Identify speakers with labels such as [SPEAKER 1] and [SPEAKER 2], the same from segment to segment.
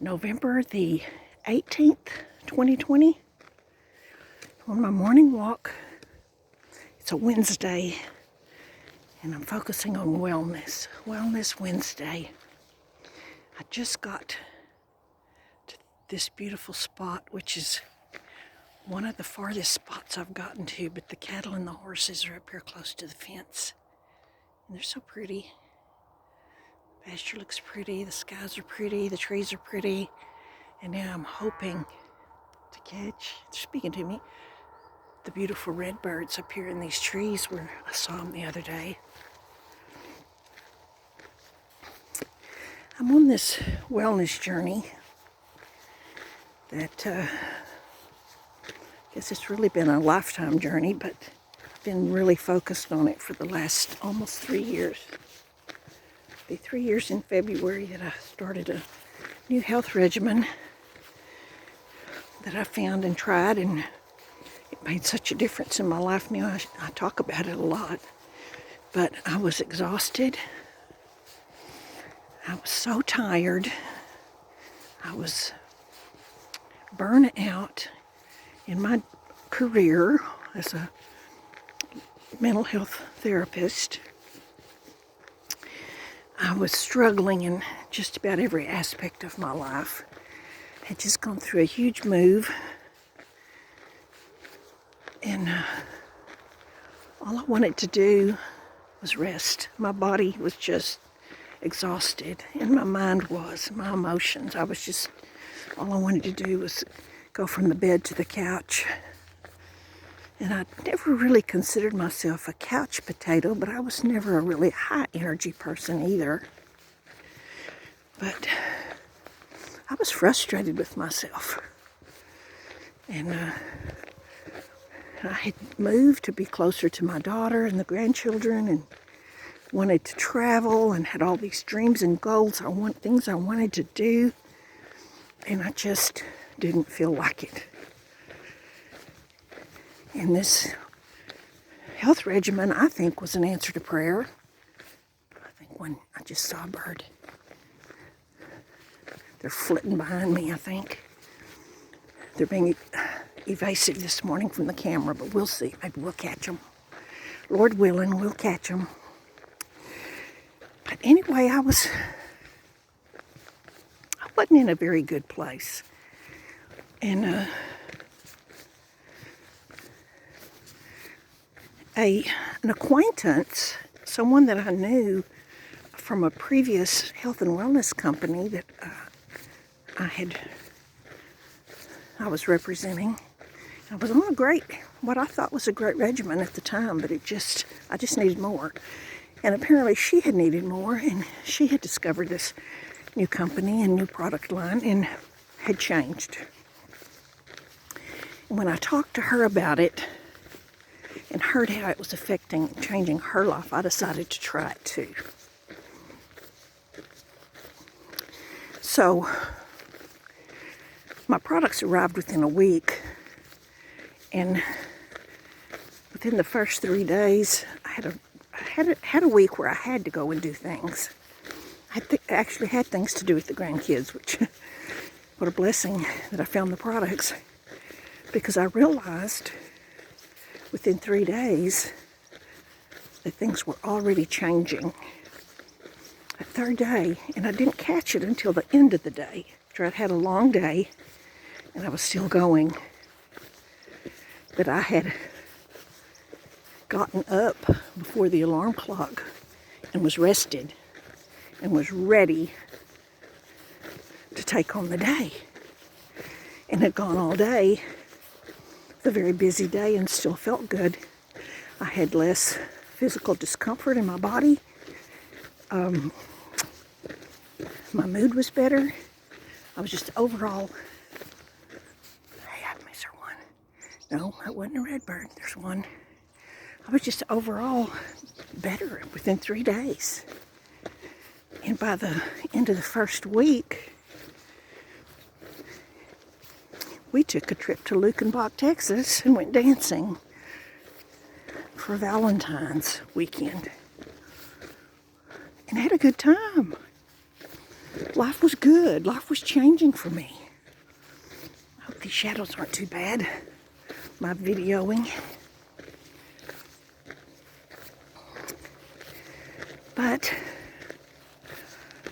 [SPEAKER 1] November the 18th, 2020. On my morning walk. It's a Wednesday, and I'm focusing on wellness. Wellness Wednesday. I just got to this beautiful spot, which is one of the farthest spots I've gotten to, but the cattle and the horses are up here close to the fence. And they're so pretty. The pasture looks pretty, the skies are pretty, the trees are pretty. And now I'm hoping to catch, they're speaking to me, the beautiful redbirds up here in these trees where I saw them the other day. I'm on this wellness journey that I guess it's really been a lifetime journey, but I've been really focused on it for the last almost 3 years. It'll be 3 years in February that I started a new health regimen that I found and tried, and it made such a difference in my life. Now I talk about it a lot, but I was exhausted. I was so tired. I was burnt out in my career as a mental health therapist. I was struggling in just about every aspect of my life. I had just gone through a huge move, and all I wanted to do was rest. My body was just exhausted, and my mind was, my emotions. I was just, all I wanted to do was go from the bed to the couch. And I never really considered myself a couch potato, but I was never a really high energy person either. But I was frustrated with myself. And I had moved to be closer to my daughter and the grandchildren, and wanted to travel and had all these dreams and goals. Things I wanted to do, and I just didn't feel like it. And this health regimen, I think, was an answer to prayer. I think when I just saw a bird. They're flitting behind me, I think. They're being evasive this morning from the camera, but we'll see. Maybe we'll catch them. Lord willing, we'll catch them. But anyway, I wasn't in a very good place. And an acquaintance, someone that I knew from a previous health and wellness company that I was representing. I was on what I thought was a great regimen at the time, but I just needed more. And apparently she had needed more, and she had discovered this new company and new product line and had changed. And when I talked to her about it and heard how it was affecting and changing her life, I decided to try it too. So my products arrived within a week, and within the first 3 days, I had a week where I had to go and do things. I actually had things to do with the grandkids, which, what a blessing that I found the products, because I realized within 3 days that things were already changing. That third day, and I didn't catch it until the end of the day, after I'd had a long day and I was still going, that I had gotten up before the alarm clock and was rested and was ready to take on the day, and had gone all day, the very busy day, and still felt good. I had less physical discomfort in my body. My mood was better. I was just overall, hey, I missed one. No, that wasn't a redbird. There's one. I was just overall better within 3 days. And by the end of the first week, we took a trip to Lukenbach, Texas, and went dancing for Valentine's weekend. And had a good time. life was good. Life was changing for me. I hope these shadows aren't too bad. My videoing. But,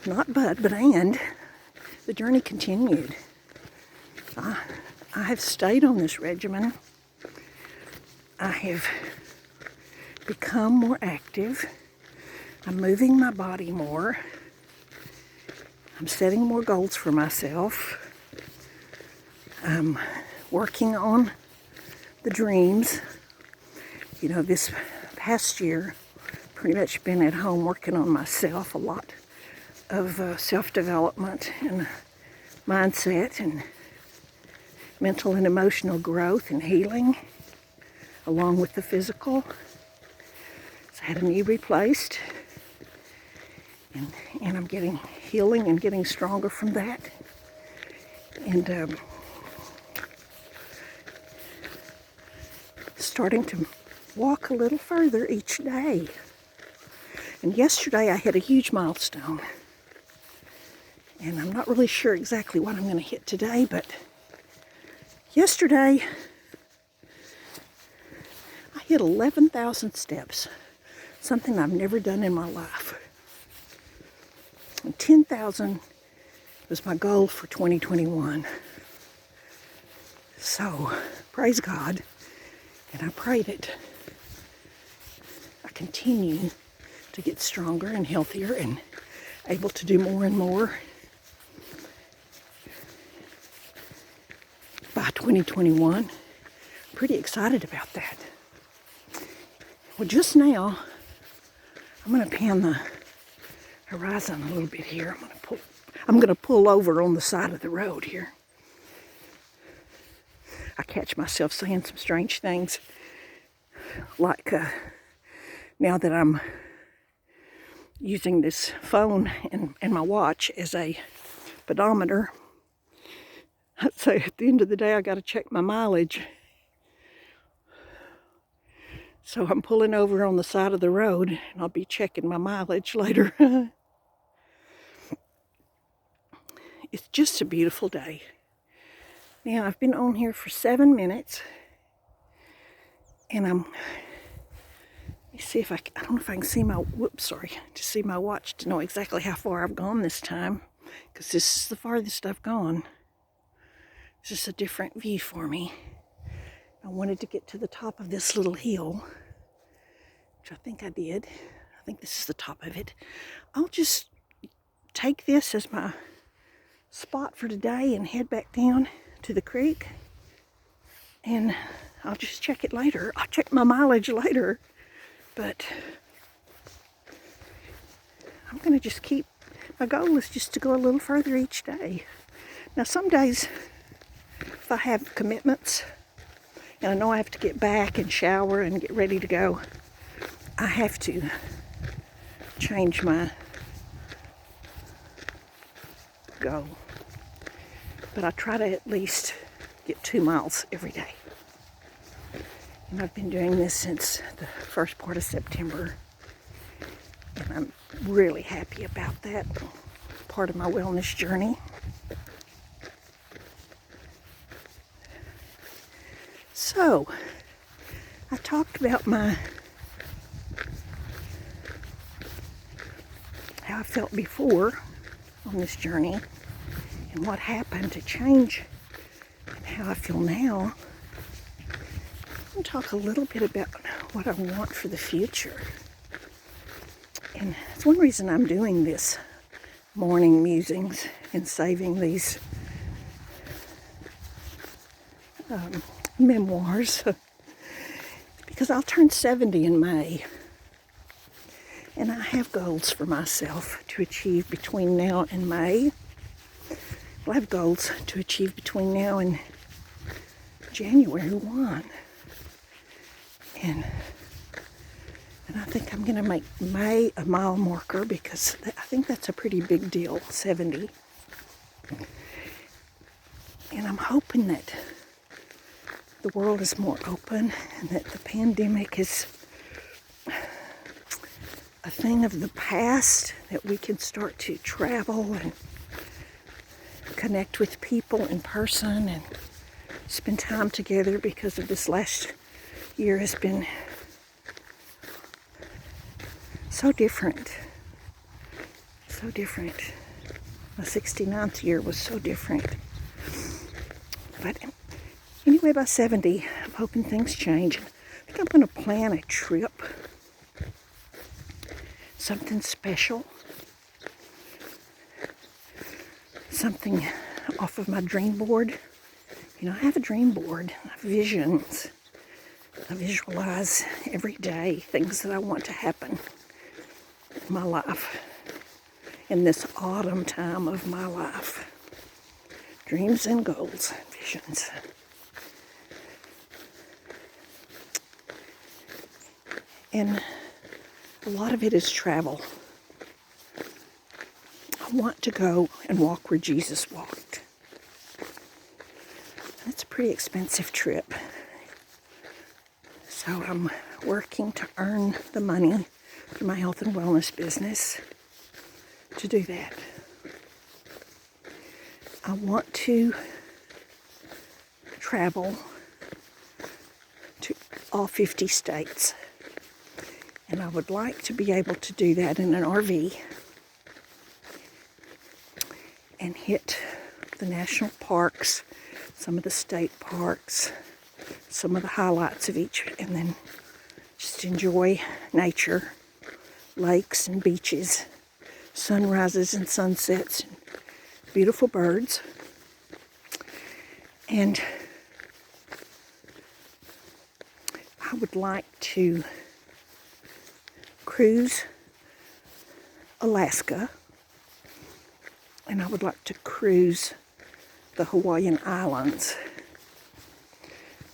[SPEAKER 1] and, the journey continued. I have stayed on this regimen. I have become more active. I'm moving my body more. I'm setting more goals for myself. I'm working on the dreams. You know, this past year, pretty much been at home working on myself, a lot of self-development and mindset and mental and emotional growth and healing, along with the physical. So I had a knee replaced, and I'm getting healing and getting stronger from that. And starting to walk a little further each day. And yesterday I hit a huge milestone. And I'm not really sure exactly what I'm going to hit today, but yesterday I hit 11,000 steps, something I've never done in my life. And 10,000 was my goal for 2021. So, praise God. And I pray that I continue to get stronger and healthier and able to do more and more by 2021. Pretty excited about that. Well, just now, I'm going to pan the horizon a little bit here. I'm going to pull over on the side of the road here. I catch myself saying some strange things, like now that I'm using this phone and my watch as a pedometer, I'd say at the end of the day I got to check my mileage. So I'm pulling over on the side of the road, and I'll be checking my mileage later. It's just a beautiful day. Now, I've been on here for 7 minutes, and let me see if I don't know if I can see to see my watch to know exactly how far I've gone this time, because this is the farthest I've gone. It's just a different view for me. I wanted to get to the top of this little hill, which I think I did. I think this is the top of it. I'll just take this as my spot for today and head back down to the creek, and I'll just check it later. I'll check my mileage later, but I'm going to just my goal is just to go a little further each day. Now, some days, if I have commitments, and I know I have to get back and shower and get ready to go, I have to change my goal. But I try to at least get 2 miles every day. And I've been doing this since the first part of September. And I'm really happy about that part of my wellness journey. So, I talked about how I felt before on this journey and what happened to change and how I feel now. I'm going to talk a little bit about what I want for the future. And it's one reason I'm doing this morning musings and saving these memoirs, because I'll turn 70 in May, and I have goals for myself to achieve between now and May. I have goals to achieve between now and January 1, and I think I'm going to make May a mile marker, because I think that's a pretty big deal, 70. And I'm hoping that the world is more open and that the pandemic is a thing of the past, that we can start to travel and connect with people in person and spend time together, because of this last year has been so different. So different. My 69th year was so different. But anyway, by 70, I'm hoping things change. I think I'm going to plan a trip. Something special. Something off of my dream board. You know, I have a dream board. I have visions. I visualize every day things that I want to happen in my life. In this autumn time of my life. Dreams and goals, visions. And a lot of it is travel. I want to go and walk where Jesus walked. It's a pretty expensive trip. So I'm working to earn the money for my health and wellness business to do that. I want to travel to all 50 states. And I would like to be able to do that in an RV and hit the national parks, some of the state parks, some of the highlights of each, and then just enjoy nature, lakes and beaches, sunrises and sunsets, and beautiful birds. And I would like to cruise Alaska, and I would like to cruise the Hawaiian Islands,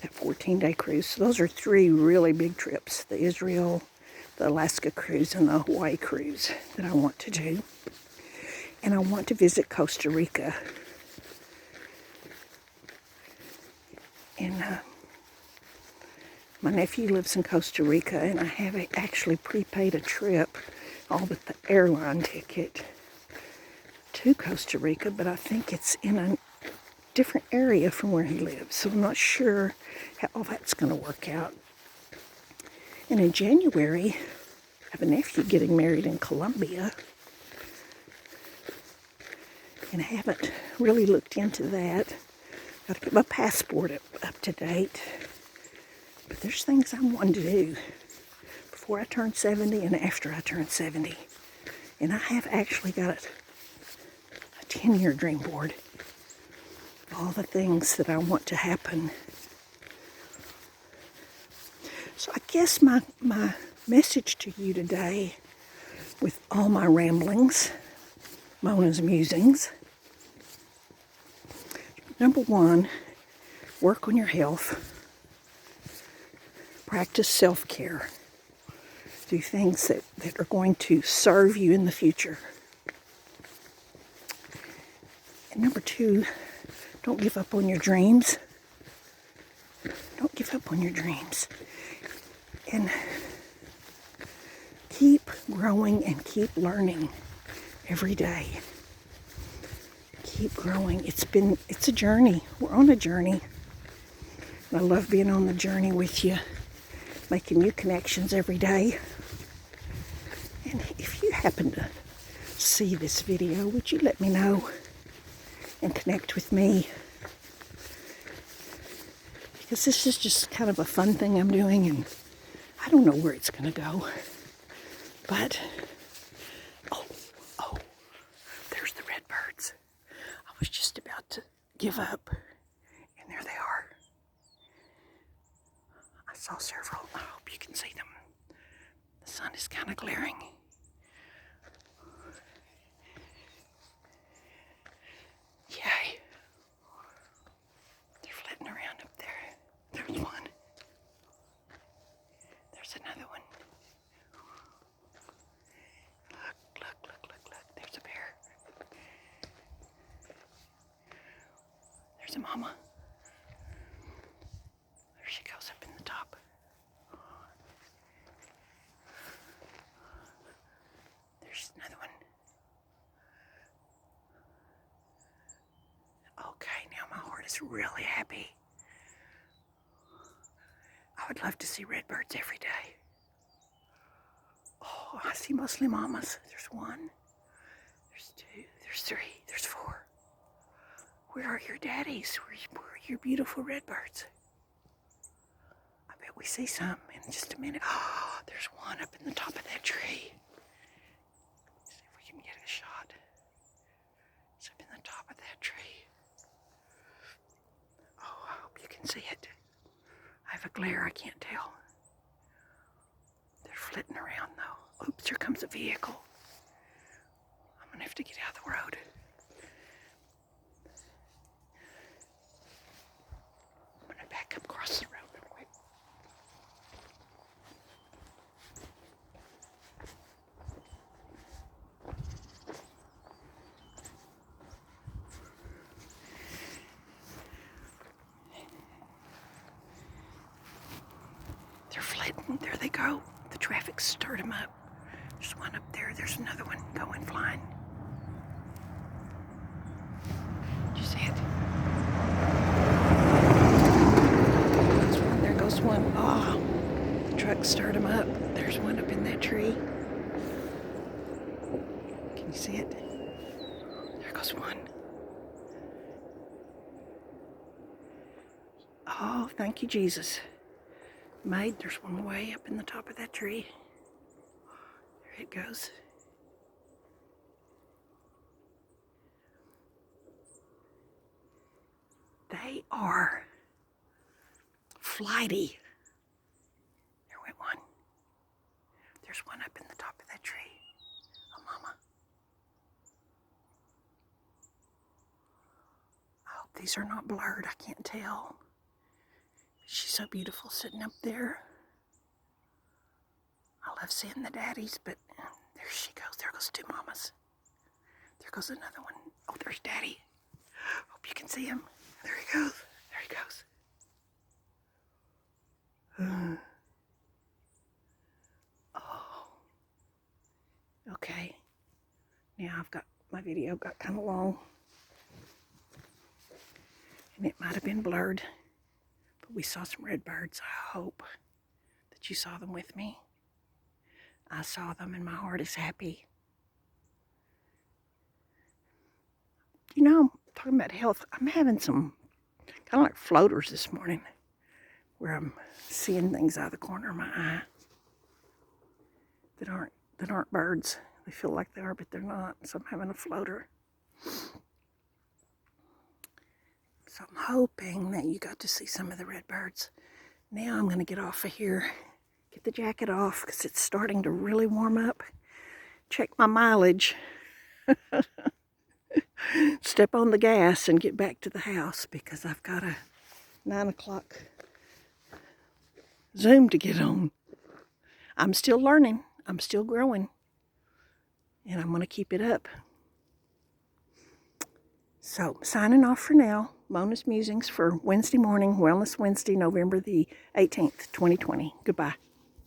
[SPEAKER 1] that 14-day cruise. So those are 3 really big trips: the Israel, the Alaska cruise, and the Hawaii cruise that I want to do. And I want to visit Costa Rica. And my nephew lives in Costa Rica, and I have actually prepaid a trip, all but the airline ticket, to Costa Rica, but I think it's in a different area from where he lives, so I'm not sure how all that's going to work out. And in January, I have a nephew getting married in Colombia, and I haven't really looked into that. Got to get my passport up to date. But there's things I'm wanting to do before I turn 70 and after I turn 70. And I have actually got a 10-year dream board of all the things that I want to happen. So I guess my message to you today, with all my ramblings, Mona's musings. Number 1, work on your health. Practice self-care. Do things that are going to serve you in the future. And number 2, don't give up on your dreams. Don't give up on your dreams. And keep growing and keep learning every day. Keep growing. It's a journey. We're on a journey. And I love being on the journey with you, making new connections every day. And if you happen to see this video, would you let me know and connect with me? Because this is just kind of a fun thing I'm doing, and I don't know where it's going to go. But, oh, there's the redbirds. I was just about to give up, and there they are. I saw several. I hope you can see them. The sun is kind of glaring. Yay. They're flitting around up there. There's one. There's another one. Look. There's a bear. There's a mama. There she goes up in the top. There's another one. is really happy. I would love to see redbirds every day. Oh, I see mostly mamas. There's one, there's two, there's three, there's four. Where are your daddies? Where are your beautiful redbirds? I bet we see some in just a minute. Oh, there's one up in the top of that tree. See if we can get a shot. It's up in the top of that tree. Oh, I hope you can see it. I have a glare, I can't tell. They're flitting around though. Oops, here comes a vehicle. I'm gonna have to get out of the road. I'm gonna back up across the road real quick. They're flitting, there they go. The traffic stirred them up. There's one up there, there's another one going flying. Did you see it? There goes one. Oh, the truck stirred them up. There's one up in that tree. Can you see it? There goes one. Oh, thank you, Jesus. Maid, there's one way up in the top of that tree. There it goes. They are flighty. There went one. There's one up in the top of that tree. Oh, mama. I hope these are not blurred. I can't tell. She's so beautiful sitting up there. I love seeing the daddies, but there she goes. There goes two mamas. There goes another one. Oh, there's Daddy. Hope you can see him. There he goes. There he goes. Oh. Okay. Now I've got, my video got kind of long. And it might have been blurred. But we saw some redbirds. I hope that you saw them with me. I saw them and my heart is happy. You know, talking about health, I'm having some kind of like floaters this morning where I'm seeing things out of the corner of my eye that aren't birds. They feel like they are, but they're not. So I'm having a floater. So I'm hoping that you got to see some of the redbirds. Now I'm going to get off of here, get the jacket off because it's starting to really warm up. Check my mileage. Step on the gas and get back to the house because I've got a 9 o'clock Zoom to get on. I'm still learning. I'm still growing. And I'm going to keep it up. So, signing off for now. Mona's Musings for Wednesday morning, Wellness Wednesday, November the 18th, 2020. Goodbye.